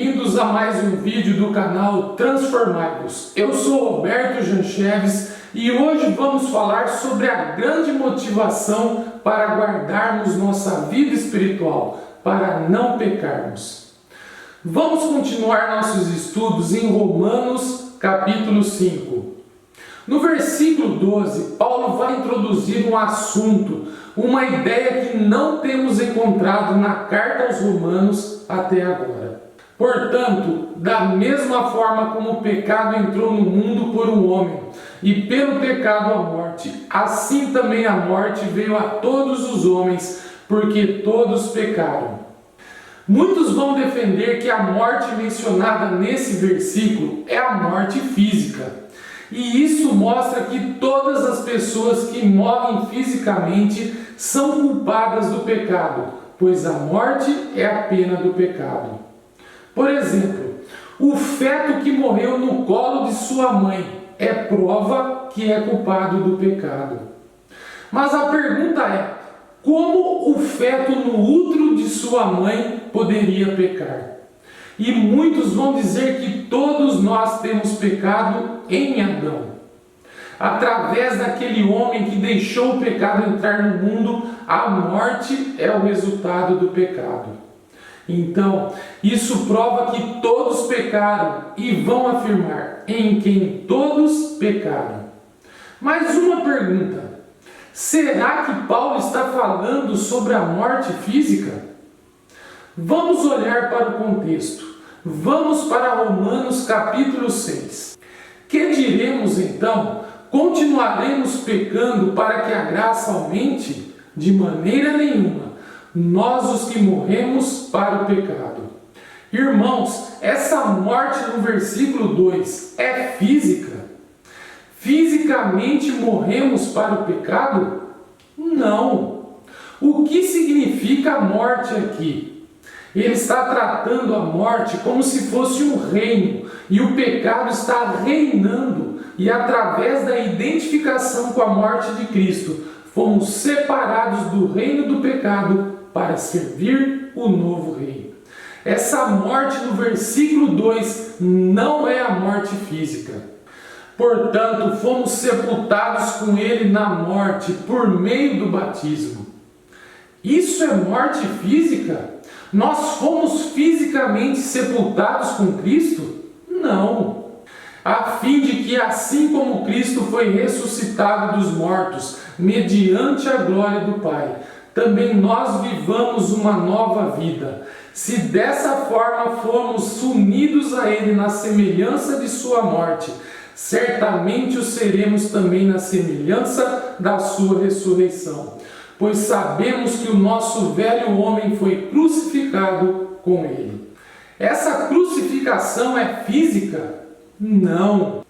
bem-vindos a mais um vídeo do canal Transformados. Eu sou Roberto Jancheves e hoje vamos falar sobre a grande motivação para guardarmos nossa vida espiritual, para não pecarmos. Vamos continuar nossos estudos em Romanos capítulo 5. No versículo 12, Paulo vai introduzir um assunto, uma ideia que não temos encontrado na carta aos Romanos até agora. Portanto, da mesma forma como o pecado entrou no mundo por um homem, e pelo pecado a morte, assim também a morte veio a todos os homens, porque todos pecaram. Muitos vão defender que a morte mencionada nesse versículo é a morte física. E isso mostra que todas as pessoas que morrem fisicamente são culpadas do pecado, pois a morte é a pena do pecado. Por exemplo, o feto que morreu no colo de sua mãe é prova que é culpado do pecado. Mas a pergunta é: como o feto no útero de sua mãe poderia pecar? E muitos vão dizer que todos nós temos pecado em Adão. Através daquele homem que deixou o pecado entrar no mundo, a morte é o resultado do pecado. Então, isso prova que todos pecaram e vão afirmar em quem todos pecaram. Mais uma pergunta: será que Paulo está falando sobre a morte física? Vamos olhar para o contexto. Vamos para Romanos capítulo 6. Que diremos então? Continuaremos pecando para que a graça aumente? De maneira nenhuma. Nós os que morremos para o pecado. Irmãos, essa morte no versículo 2 é física? Fisicamente morremos para o pecado? Não. O que significa a morte aqui? Ele está tratando a morte como se fosse um reino, e o pecado está reinando, e através da identificação com a morte de Cristo, fomos separados do reino do pecado para servir o novo rei. Essa morte no versículo 2 não é a morte física. Portanto, fomos sepultados com ele na morte por meio do batismo. Isso é morte física? Nós fomos fisicamente sepultados com Cristo? Não. A fim de que, assim como Cristo foi ressuscitado dos mortos, mediante a glória do Pai, também nós vivamos uma nova vida. Se dessa forma formos unidos a Ele na semelhança de sua morte, certamente o seremos também na semelhança da sua ressurreição. Pois sabemos que o nosso velho homem foi crucificado com ele. Essa crucificação é física? Não.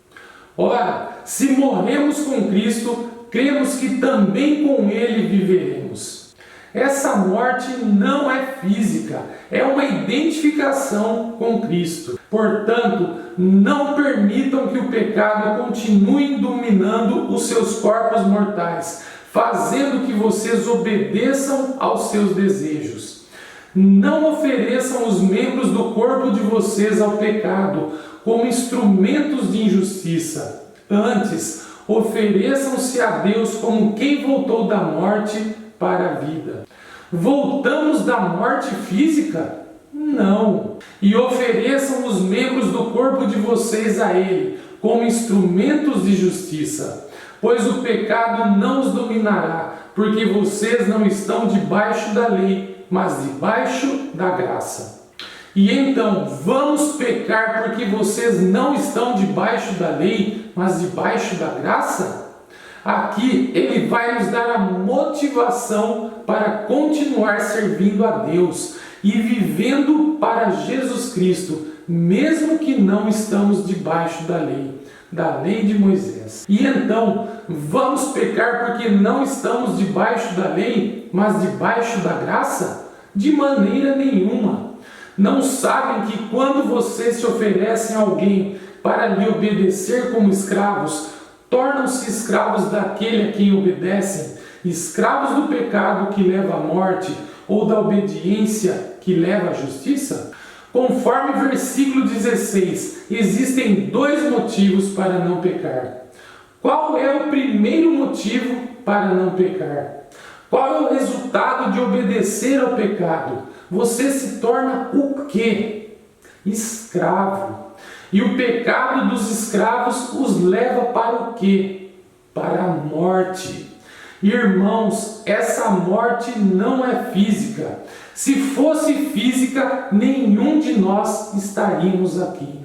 Ora, se morremos com Cristo, cremos que também com ele viveremos. Essa morte não é física, é uma identificação com Cristo. Portanto, não permitam que o pecado continue dominando os seus corpos mortais, fazendo que vocês obedeçam aos seus desejos. Não ofereçam os membros do corpo de vocês ao pecado como instrumentos de injustiça. Antes, ofereçam-se a Deus como quem voltou da morte para a vida. Voltamos da morte física? Não. E ofereçam os membros do corpo de vocês a Ele como instrumentos de justiça. Pois o pecado não os dominará, porque vocês não estão debaixo da lei, mas debaixo da graça. E então, vamos pecar porque vocês não estão debaixo da lei, mas debaixo da graça? Aqui ele vai nos dar a motivação para continuar servindo a Deus e vivendo para Jesus Cristo, mesmo que não estamos debaixo da lei de Moisés. E então, vamos pecar porque não estamos debaixo da lei, mas debaixo da graça? De maneira nenhuma. Não sabem que quando vocês se oferecem a alguém para lhe obedecer como escravos, tornam-se escravos daquele a quem obedecem, escravos do pecado que leva à morte ou da obediência que leva à justiça? Conforme o versículo 16, existem dois motivos para não pecar. Qual é o primeiro motivo para não pecar? Qual é o resultado de obedecer ao pecado? Você se torna o quê? Escravo. E o pecado dos escravos os leva para o quê? Para a morte. Irmãos, essa morte não é física. Se fosse física, nenhum de nós estaríamos aqui.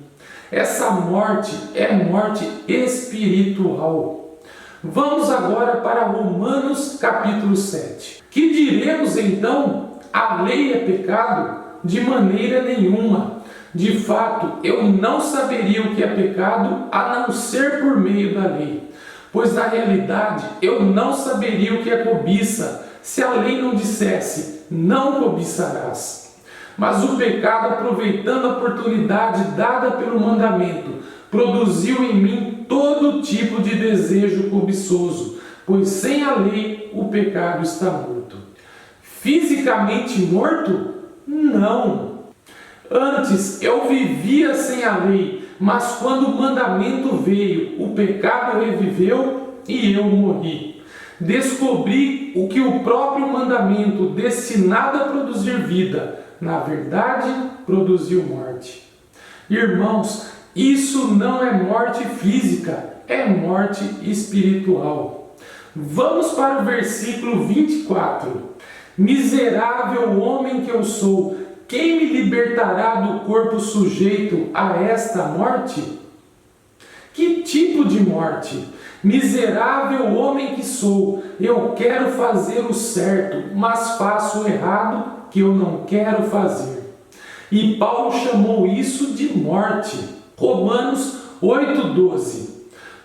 Essa morte é morte espiritual. Vamos agora para Romanos capítulo 7. Que diremos então? A lei é pecado? De maneira nenhuma. De fato, eu não saberia o que é pecado a não ser por meio da lei. Pois na realidade, eu não saberia o que é cobiça, se a lei não dissesse, não cobiçarás. Mas o pecado, aproveitando a oportunidade dada pelo mandamento, produziu em mim todo tipo de desejo cobiçoso, pois sem a lei o pecado está morto. Fisicamente morto? Não. Antes eu vivia sem a lei, mas quando o mandamento veio, o pecado reviveu e eu morri. Descobri o que o próprio mandamento, destinado a produzir vida, na verdade produziu morte. Irmãos, isso não é morte física, é morte espiritual. Vamos para o versículo 24. Miserável homem que eu sou, quem me libertará do corpo sujeito a esta morte? Que tipo de morte? Miserável homem que sou, eu quero fazer o certo, mas faço o errado que eu não quero fazer. E Paulo chamou isso de morte. Romanos 8,12.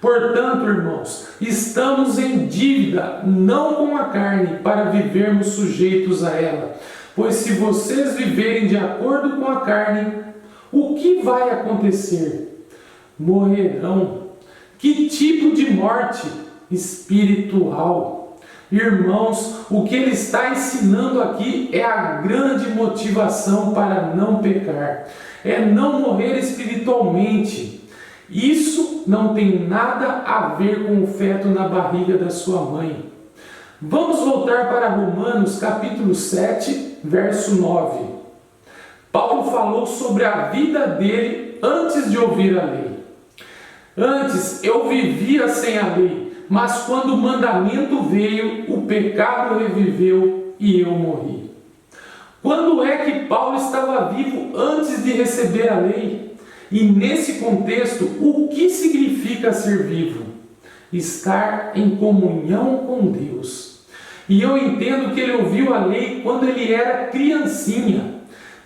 Portanto, irmãos, estamos em dívida, não com a carne, para vivermos sujeitos a ela. Pois se vocês viverem de acordo com a carne, o que vai acontecer? Morrerão. Que tipo de morte? Espiritual. Irmãos, o que ele está ensinando aqui é a grande motivação para não pecar. É não morrer espiritualmente. Isso não tem nada a ver com o feto na barriga da sua mãe. Vamos voltar para Romanos capítulo 7, verso 9. Paulo falou sobre a vida dele antes de ouvir a lei. Antes eu vivia sem a lei, mas quando o mandamento veio, o pecado reviveu e eu morri. Quando é que Paulo estava vivo antes de receber a lei? E nesse contexto, o que significa ser vivo? Estar em comunhão com Deus. E eu entendo que ele ouviu a lei quando ele era criancinha.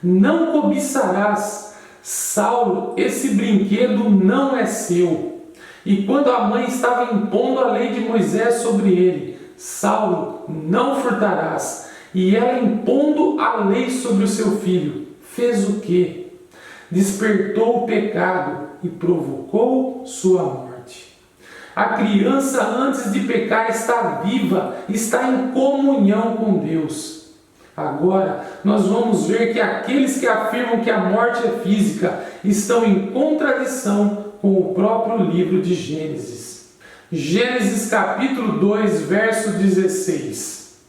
Não cobiçarás. Saulo, esse brinquedo não é seu. E quando a mãe estava impondo a lei de Moisés sobre ele, Saulo, não furtarás. E ela impondo a lei sobre o seu filho, fez o quê? Despertou o pecado e provocou sua morte. A criança, antes de pecar, está viva, está em comunhão com Deus. Agora, nós vamos ver que aqueles que afirmam que a morte é física estão em contradição com o próprio livro de Gênesis. Gênesis capítulo 2, verso 16.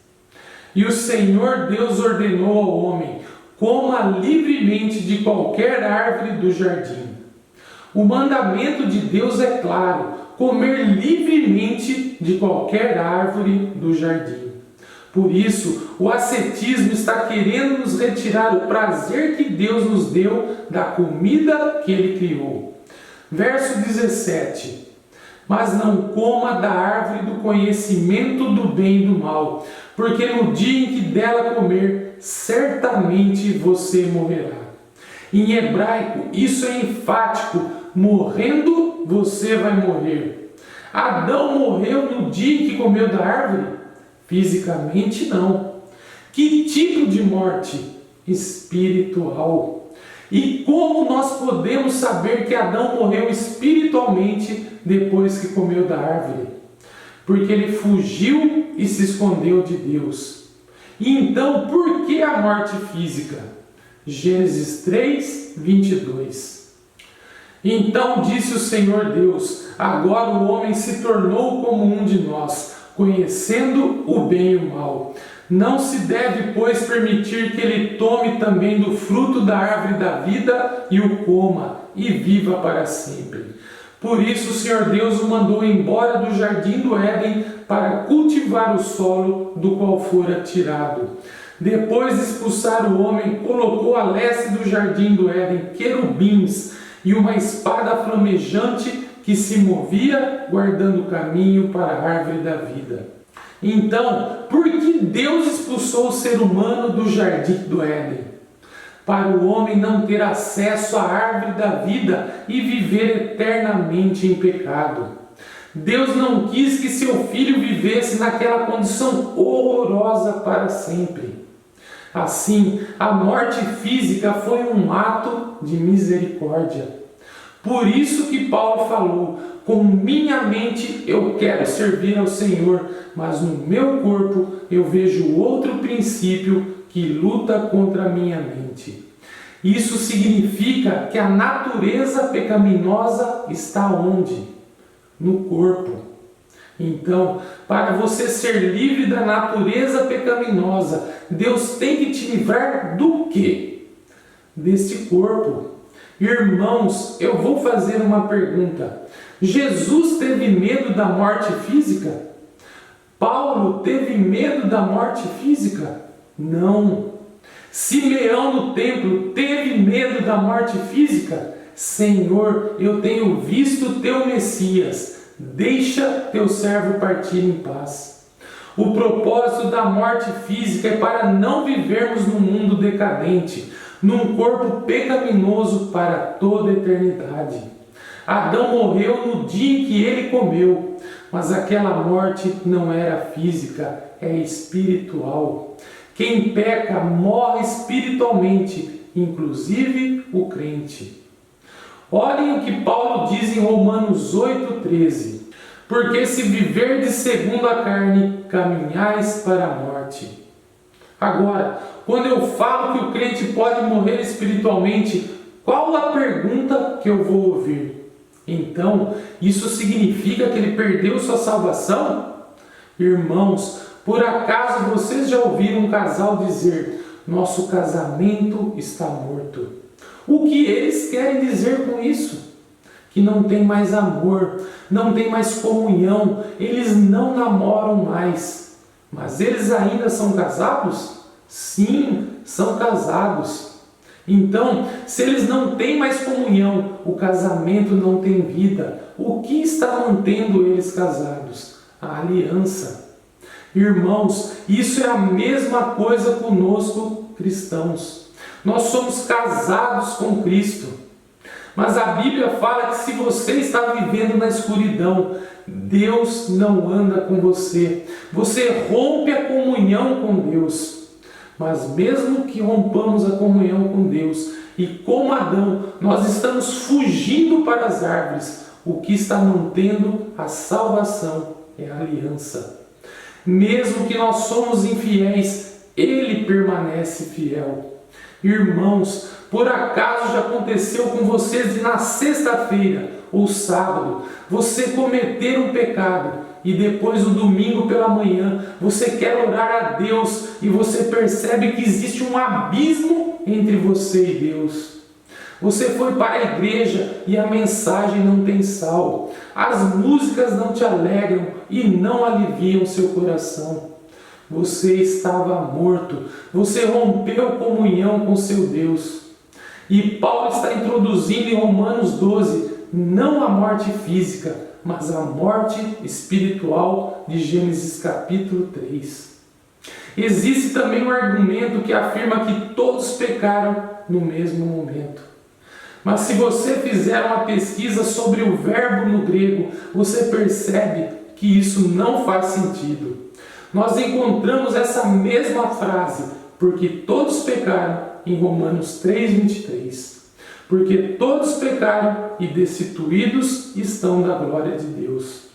E o Senhor Deus ordenou ao homem: coma livremente de qualquer árvore do jardim. O mandamento de Deus é claro: comer livremente de qualquer árvore do jardim. Por isso, o ascetismo está querendo nos retirar o prazer que Deus nos deu da comida que Ele criou. Verso 17. Mas não coma da árvore do conhecimento do bem e do mal, porque no dia em que dela comer, certamente você morrerá. Em hebraico, isso é enfático: morrendo, você vai morrer. Adão morreu no dia em que comeu da árvore? Fisicamente não. Que tipo de morte? Espiritual. E como nós podemos saber que Adão morreu espiritualmente depois que comeu da árvore? Porque ele fugiu e se escondeu de Deus. E então, por que a morte física? Gênesis 3, 22. Então disse o Senhor Deus: agora o homem se tornou como um de nós, conhecendo o bem e o mal. Não se deve, pois, permitir que ele tome também do fruto da árvore da vida e o coma, e viva para sempre. Por isso o Senhor Deus o mandou embora do jardim do Éden para cultivar o solo do qual fora tirado. Depois de expulsar o homem, colocou a leste do jardim do Éden querubins e uma espada flamejante que se movia, guardando o caminho para a árvore da vida. Então, por que Deus expulsou o ser humano do jardim do Éden? Para o homem não ter acesso à árvore da vida e viver eternamente em pecado. Deus não quis que seu filho vivesse naquela condição horrorosa para sempre. Assim, a morte física foi um ato de misericórdia. Por isso que Paulo falou: com minha mente eu quero servir ao Senhor, mas no meu corpo eu vejo outro princípio que luta contra a minha mente. Isso significa que a natureza pecaminosa está onde? No corpo. Então, para você ser livre da natureza pecaminosa, Deus tem que te livrar do quê? Deste corpo. Irmãos, eu vou fazer uma pergunta. Jesus teve medo da morte física? Paulo teve medo da morte física? Não. Simeão no templo teve medo da morte física? Senhor, eu tenho visto o teu Messias, deixa teu servo partir em paz. O propósito da morte física é para não vivermos num mundo decadente, num corpo pecaminoso para toda a eternidade. Adão morreu no dia em que ele comeu, mas aquela morte não era física, é espiritual. Quem peca morre espiritualmente, inclusive o crente. Olhem o que Paulo diz em Romanos 8,13. Porque se viverdes segundo a carne, caminhais para a morte. Agora, quando eu falo que o crente pode morrer espiritualmente, qual a pergunta que eu vou ouvir? Então, isso significa que ele perdeu sua salvação? Irmãos, por acaso vocês já ouviram um casal dizer: nosso casamento está morto? O que eles querem dizer com isso? Que não tem mais amor, não tem mais comunhão, eles não namoram mais. Mas eles ainda são casados? Sim, são casados. Então, se eles não têm mais comunhão, o casamento não tem vida. O que está mantendo eles casados? A aliança. Irmãos, isso é a mesma coisa conosco cristãos. Nós somos casados com Cristo. Mas a Bíblia fala que se você está vivendo na escuridão, Deus não anda com você. Você rompe a comunhão com Deus. Mas mesmo que rompamos a comunhão com Deus, e como Adão, nós estamos fugindo para as árvores, o que está mantendo a salvação é a aliança. Mesmo que nós somos infiéis, Ele permanece fiel. Irmãos, por acaso já aconteceu com vocês de na sexta-feira ou sábado você cometer um pecado e depois no domingo pela manhã você quer orar a Deus e você percebe que existe um abismo entre você e Deus? Você foi para a igreja e a mensagem não tem sal, as músicas não te alegram e não aliviam seu coração. Você estava morto, você rompeu comunhão com seu Deus. E Paulo está introduzindo em Romanos 12, não a morte física, mas a morte espiritual de Gênesis capítulo 3. Existe também um argumento que afirma que todos pecaram no mesmo momento. Mas se você fizer uma pesquisa sobre o verbo no grego, você percebe que isso não faz sentido. Nós encontramos essa mesma frase, porque todos pecaram, em Romanos 3,23. Porque todos pecaram e destituídos estão da glória de Deus.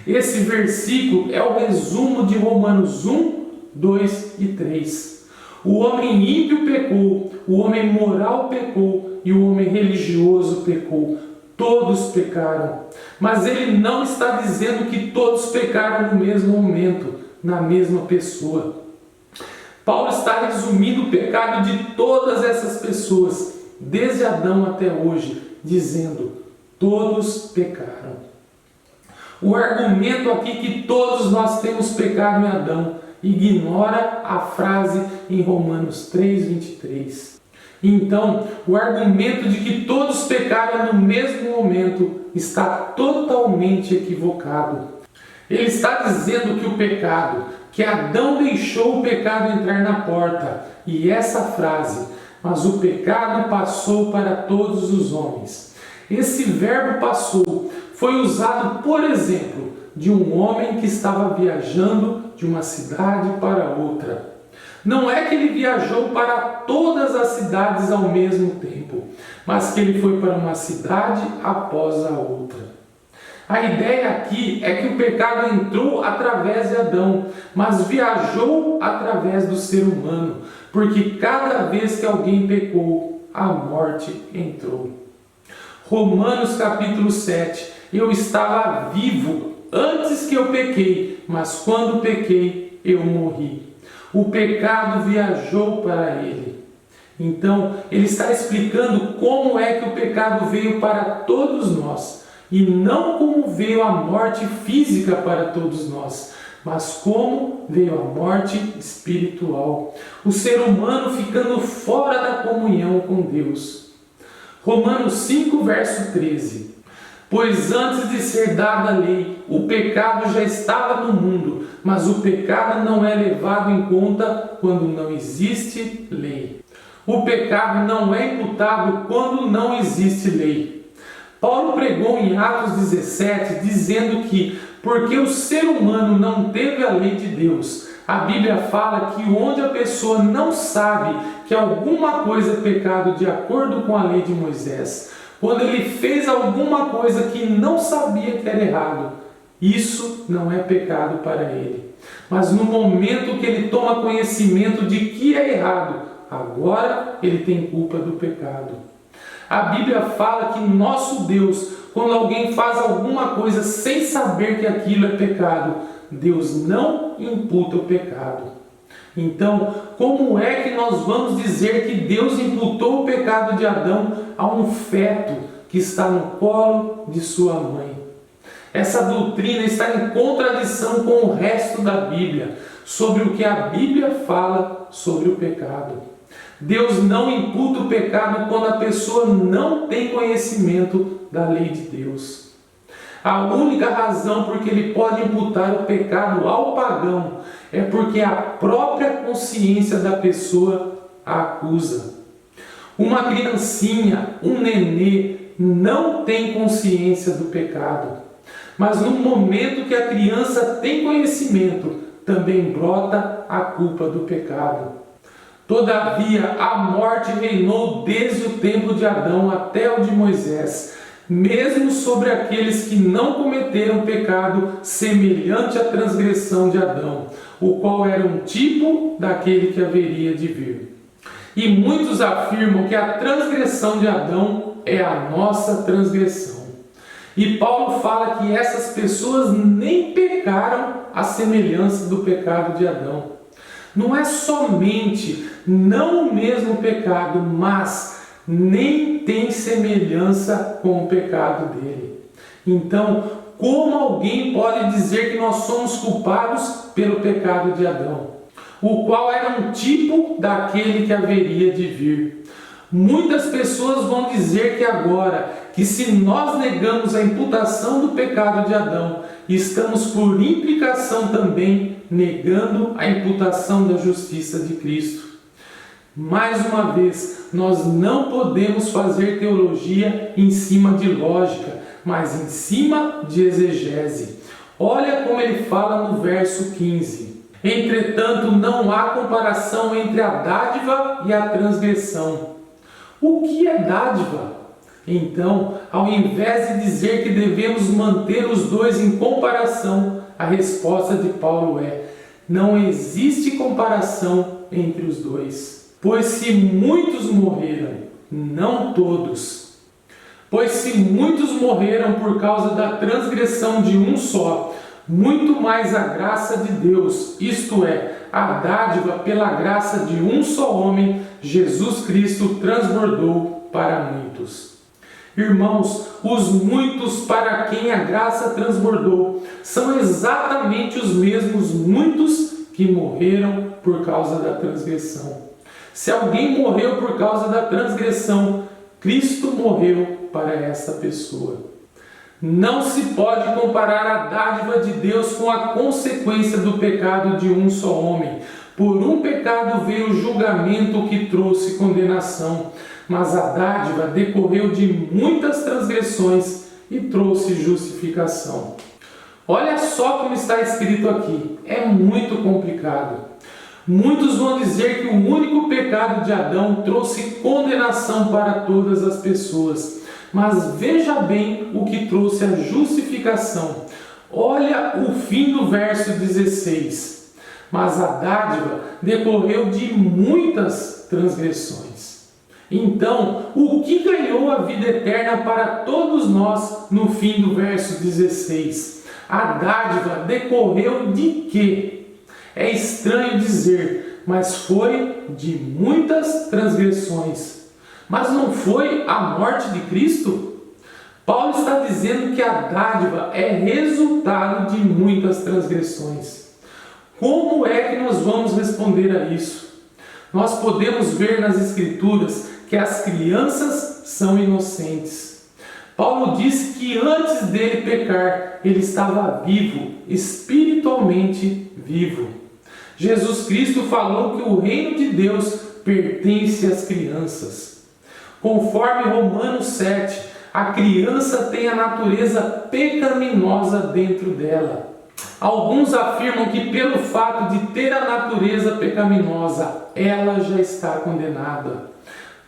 Esse versículo é o resumo de Romanos 1, 2 e 3. O homem ímpio pecou, o homem moral pecou e o homem religioso pecou. Todos pecaram. Mas ele não está dizendo que todos pecaram no mesmo momento, na mesma pessoa. Paulo está resumindo o pecado de todas essas pessoas, desde Adão até hoje, dizendo: todos pecaram. O argumento aqui que todos nós temos pecado em Adão ignora a frase em Romanos 3:23. Então, o argumento de que todos pecaram no mesmo momento está totalmente equivocado. Ele está dizendo que o pecado, que Adão deixou o pecado entrar na porta, e essa frase, mas o pecado passou para todos os homens. Esse verbo passou foi usado, por exemplo, de um homem que estava viajando de uma cidade para outra. Não é que ele viajou para todas as cidades ao mesmo tempo, mas que ele foi para uma cidade após a outra. A ideia aqui é que o pecado entrou através de Adão, mas viajou através do ser humano, porque cada vez que alguém pecou, a morte entrou. Romanos capítulo 7. Eu estava vivo antes que eu pequei, mas quando pequei, eu morri. O pecado viajou para ele. Então, ele está explicando como é que o pecado veio para todos nós, e não como veio a morte física para todos nós, mas como veio a morte espiritual. O ser humano ficando fora da comunhão com Deus. Romanos 5, verso 13. Pois antes de ser dada a lei, o pecado já estava no mundo, mas o pecado não é levado em conta quando não existe lei. O pecado não é imputado quando não existe lei. Paulo pregou em Atos 17, dizendo que, porque o ser humano não teve a lei de Deus, a Bíblia fala que onde a pessoa não sabe que alguma coisa é pecado de acordo com a lei de Moisés, quando ele fez alguma coisa que não sabia que era errado, isso não é pecado para ele. Mas no momento que ele toma conhecimento de que é errado, agora ele tem culpa do pecado. A Bíblia fala que nosso Deus, quando alguém faz alguma coisa sem saber que aquilo é pecado, Deus não imputa o pecado. Então, como é que nós vamos dizer que Deus imputou o pecado de Adão a um feto que está no colo de sua mãe? Essa doutrina está em contradição com o resto da Bíblia, sobre o que a Bíblia fala sobre o pecado. Deus não imputa o pecado quando a pessoa não tem conhecimento da lei de Deus. A única razão por que ele pode imputar o pecado ao pagão é porque a própria consciência da pessoa a acusa. Uma criancinha, um nenê, não tem consciência do pecado. Mas no momento que a criança tem conhecimento, também brota a culpa do pecado. Todavia, a morte reinou desde o tempo de Adão até o de Moisés, mesmo sobre aqueles que não cometeram pecado semelhante à transgressão de Adão, o qual era um tipo daquele que haveria de vir. E muitos afirmam que a transgressão de Adão é a nossa transgressão. E Paulo fala que essas pessoas nem pecaram à semelhança do pecado de Adão. Não é somente não o mesmo pecado, mas nem tem semelhança com o pecado dele. Então, como alguém pode dizer que nós somos culpados pelo pecado de Adão, o qual era um tipo daquele que haveria de vir? Muitas pessoas vão dizer que agora, que se nós negamos a imputação do pecado de Adão, estamos por implicação também negando a imputação da justiça de Cristo. Mais uma vez, nós não podemos fazer teologia em cima de lógica, mas em cima de exegese. Olha como ele fala no verso 15. Entretanto, não há comparação entre a dádiva e a transgressão. O que é dádiva? Então, ao invés de dizer que devemos manter os dois em comparação, a resposta de Paulo é: Não existe comparação entre os dois. Pois se muitos morreram, não todos. Pois se muitos morreram por causa da transgressão de um só, muito mais a graça de Deus, isto é, a dádiva pela graça de um só homem, Jesus Cristo, transbordou para muitos. Irmãos, os muitos para quem a graça transbordou são exatamente os mesmos muitos que morreram por causa da transgressão. Se alguém morreu por causa da transgressão, Cristo morreu para essa pessoa. Não se pode comparar a dádiva de Deus com a consequência do pecado de um só homem. Por um pecado veio o julgamento que trouxe condenação, mas a dádiva decorreu de muitas transgressões e trouxe justificação. Olha só como está escrito aqui, é muito complicado. Muitos vão dizer que o único pecado de Adão trouxe condenação para todas as pessoas. Mas veja bem o que trouxe a justificação. Olha o fim do verso 16. Mas a dádiva decorreu de muitas transgressões. Então, o que ganhou a vida eterna para todos nós no fim do verso 16? A dádiva decorreu de quê? É estranho dizer, mas foi de muitas transgressões. Mas não foi a morte de Cristo? Paulo está dizendo que a dádiva é resultado de muitas transgressões. Como é que nós vamos responder a isso? Nós podemos ver nas Escrituras que as crianças são inocentes. Paulo disse que antes dele pecar, ele estava vivo, espiritualmente vivo. Jesus Cristo falou que o reino de Deus pertence às crianças. Conforme Romanos 7, a criança tem a natureza pecaminosa dentro dela. Alguns afirmam que pelo fato de ter a natureza pecaminosa, ela já está condenada.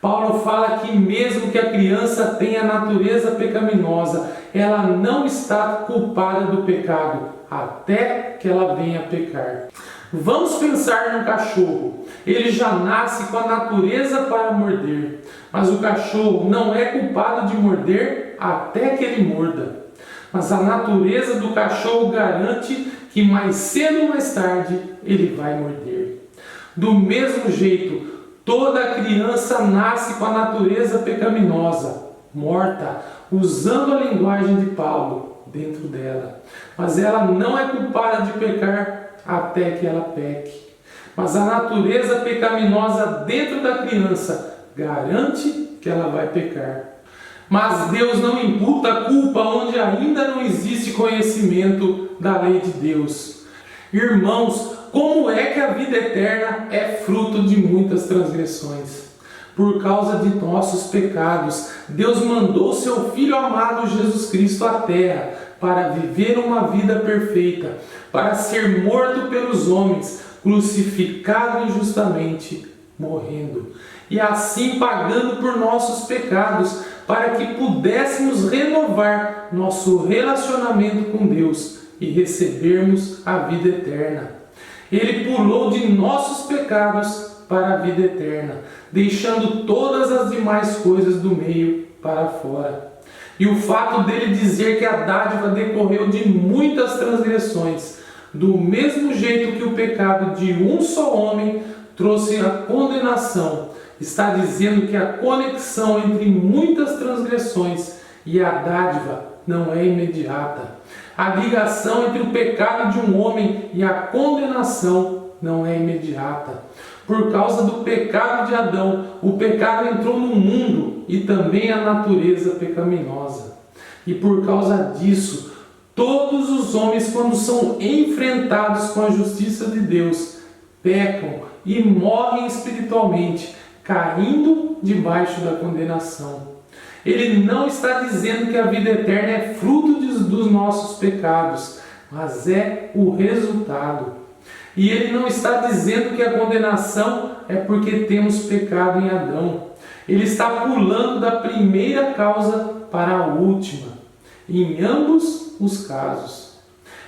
Paulo fala que mesmo que a criança tenha a natureza pecaminosa, ela não está culpada do pecado, até que ela venha a pecar. Vamos pensar no cachorro. Ele já nasce com a natureza para morder, mas o cachorro não é culpado de morder até que ele morda. Mas a natureza do cachorro garante que mais cedo ou mais tarde ele vai morder. Do mesmo jeito, toda criança nasce com a natureza pecaminosa, morta, usando a linguagem de Paulo dentro dela. Mas ela não é culpada de pecar até que ela peque. Mas a natureza pecaminosa dentro da criança garante que ela vai pecar. Mas Deus não imputa a culpa onde ainda não existe conhecimento da lei de Deus. Irmãos, como é que a vida eterna é fruto de muitas transgressões? Por causa de nossos pecados, Deus mandou seu Filho amado Jesus Cristo à terra para viver uma vida perfeita, para ser morto pelos homens, crucificado injustamente, morrendo, e assim pagando por nossos pecados, para que pudéssemos renovar nosso relacionamento com Deus e recebermos a vida eterna. Ele pulou de nossos pecados para a vida eterna, deixando todas as demais coisas do meio para fora. E o fato dele dizer que a dádiva decorreu de muitas transgressões, do mesmo jeito que o pecado de um só homem trouxe a condenação, está dizendo que a conexão entre muitas transgressões e a dádiva não é imediata. A ligação entre o pecado de um homem e a condenação não é imediata. Por causa do pecado de Adão, o pecado entrou no mundo e também a natureza pecaminosa. E por causa disso, todos os homens, quando são enfrentados com a justiça de Deus, pecam e morrem espiritualmente, caindo debaixo da condenação. Ele não está dizendo que a vida eterna é fruto dos nossos pecados, mas é o resultado. E ele não está dizendo que a condenação é porque temos pecado em Adão. Ele está pulando da primeira causa para a última, em ambos os casos.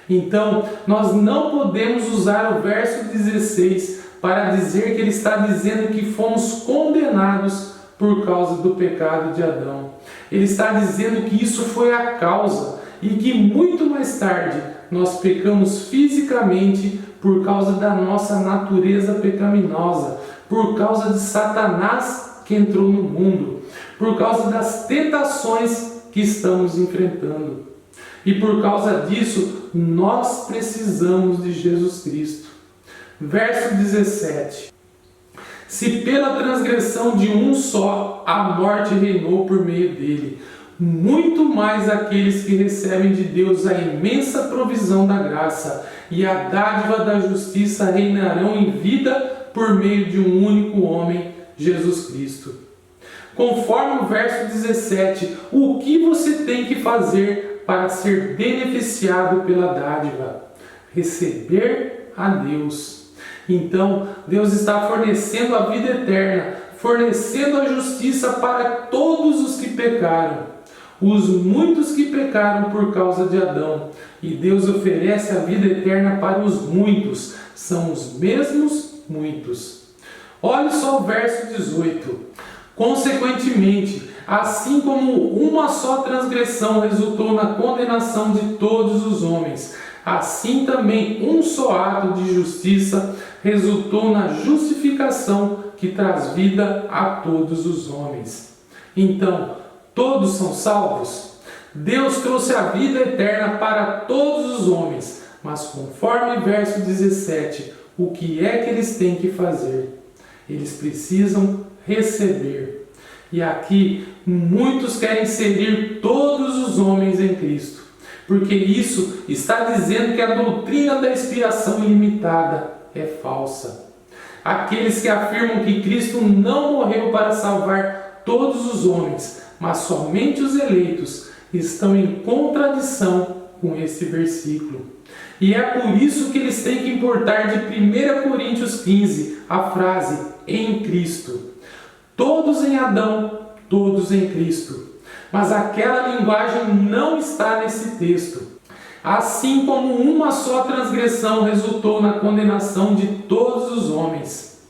Então, nós não podemos usar o verso 16 para dizer que ele está dizendo que fomos condenados por causa do pecado de Adão. Ele está dizendo que isso foi a causa e que muito mais tarde nós pecamos fisicamente por causa da nossa natureza pecaminosa, por causa de Satanás que entrou no mundo, por causa das tentações que estamos enfrentando. E por causa disso, nós precisamos de Jesus Cristo. Verso 17. Se pela transgressão de um só a morte reinou por meio dele, muito mais aqueles que recebem de Deus a imensa provisão da graça e a dádiva da justiça reinarão em vida por meio de um único homem, Jesus Cristo. Conforme o verso 17, o que você tem que fazer para ser beneficiado pela dádiva? Receber a Deus. Então, Deus está fornecendo a vida eterna, fornecendo a justiça para todos os que pecaram. Os muitos que pecaram por causa de Adão. E Deus oferece a vida eterna para os muitos. São os mesmos muitos. Olhe só o verso 18. Consequentemente, assim como uma só transgressão resultou na condenação de todos os homens, assim também um só ato de justiça resultou na justificação que traz vida a todos os homens. Então, todos são salvos? Deus trouxe a vida eterna para todos os homens, mas conforme verso 17, o que é que eles têm que fazer? Eles precisam receber. E aqui, muitos querem inserir todos os homens em Cristo, porque isso está dizendo que a doutrina da expiação ilimitada é falsa. Aqueles que afirmam que Cristo não morreu para salvar todos os homens, mas somente os eleitos, estão em contradição com esse versículo. E é por isso que eles têm que importar de 1 Coríntios 15 a frase em Cristo. Todos em Adão, todos em Cristo. Mas aquela linguagem não está nesse texto. Assim como uma só transgressão resultou na condenação de todos os homens.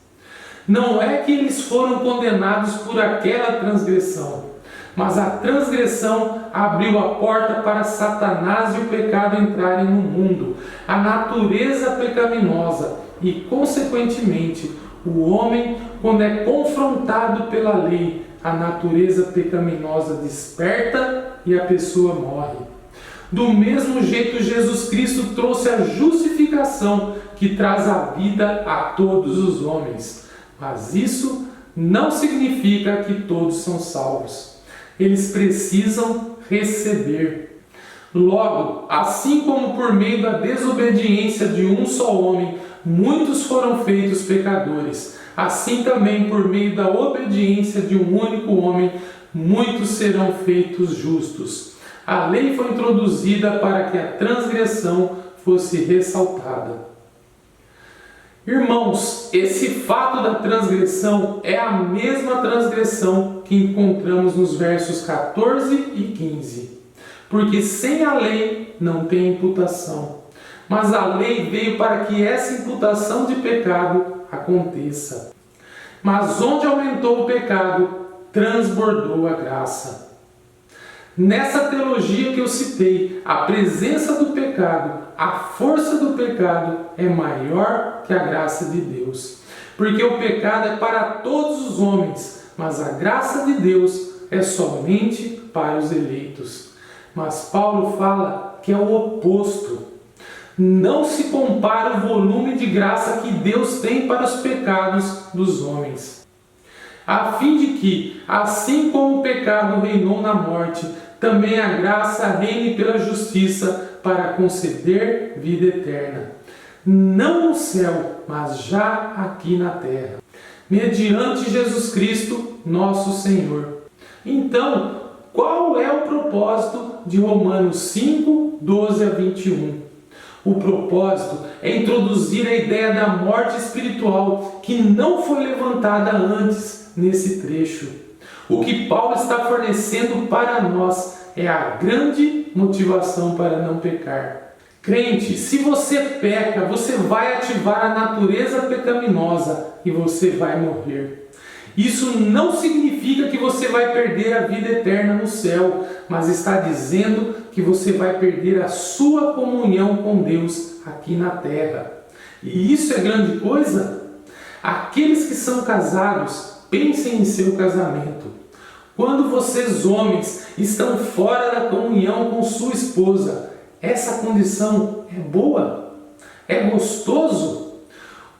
Não é que eles foram condenados por aquela transgressão, mas a transgressão abriu a porta para Satanás e o pecado entrarem no mundo, a natureza pecaminosa e, consequentemente, o homem, quando é confrontado pela lei, a natureza pecaminosa desperta e a pessoa morre. Do mesmo jeito, Jesus Cristo trouxe a justificação que traz a vida a todos os homens. Mas isso não significa que todos são salvos. Eles precisam receber. Logo, assim como por meio da desobediência de um só homem, muitos foram feitos pecadores, assim também por meio da obediência de um único homem, muitos serão feitos justos. A lei foi introduzida para que a transgressão fosse ressaltada. Irmãos, esse fato da transgressão é a mesma transgressão que encontramos nos versos 14 e 15. Porque sem a lei não tem imputação. Mas a lei veio para que essa imputação de pecado aconteça. Mas onde aumentou o pecado, transbordou a graça. Nessa teologia que eu citei, a presença do pecado, a força do pecado é maior que a graça de Deus. Porque o pecado é para todos os homens, mas a graça de Deus é somente para os eleitos. Mas Paulo fala que é o oposto. Não se compara o volume de graça que Deus tem para os pecados dos homens. A fim de que, assim como o pecado reinou na morte, também a graça reine pela justiça para conceder vida eterna. Não no céu, mas já aqui na terra, mediante Jesus Cristo, nosso Senhor. Então, qual é o propósito de Romanos 5, 12 a 21? O propósito é introduzir a ideia da morte espiritual que não foi levantada antes nesse trecho. O que Paulo está fornecendo para nós é a grande motivação para não pecar. Crente, se você peca, você vai ativar a natureza pecaminosa e você vai morrer. Isso não significa que você vai perder a vida eterna no céu, mas está dizendo que você vai perder a sua comunhão com Deus aqui na terra. E isso é grande coisa? Aqueles que são casados, pensem em seu casamento. Quando vocês, homens, estão fora da comunhão com sua esposa, essa condição é boa? É gostoso?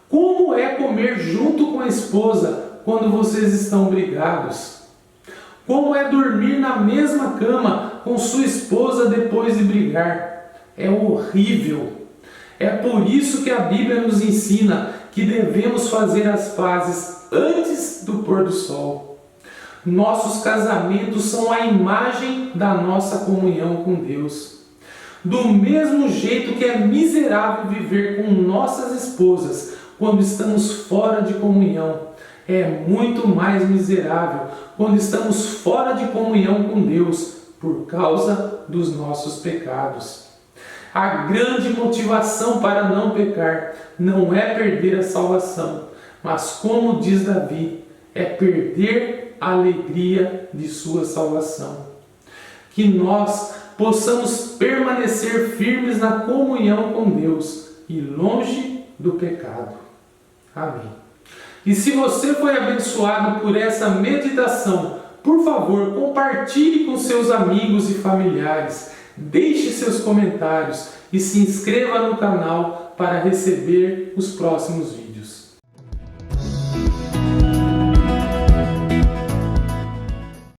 Como é comer junto com a esposa quando vocês estão brigados? Como é dormir na mesma cama com sua esposa depois de brigar? É horrível. É por isso que a Bíblia nos ensina que devemos fazer as pazes antes do pôr do sol. Nossos casamentos são a imagem da nossa comunhão com Deus. Do mesmo jeito que é miserável viver com nossas esposas quando estamos fora de comunhão, é muito mais miserável quando estamos fora de comunhão com Deus por causa dos nossos pecados. A grande motivação para não pecar não é perder a salvação, mas, como diz Davi, é perder a alegria de sua salvação. Que nós possamos permanecer firmes na comunhão com Deus e longe do pecado. Amém. E se você foi abençoado por essa meditação, por favor, compartilhe com seus amigos e familiares. Deixe seus comentários e se inscreva no canal para receber os próximos vídeos.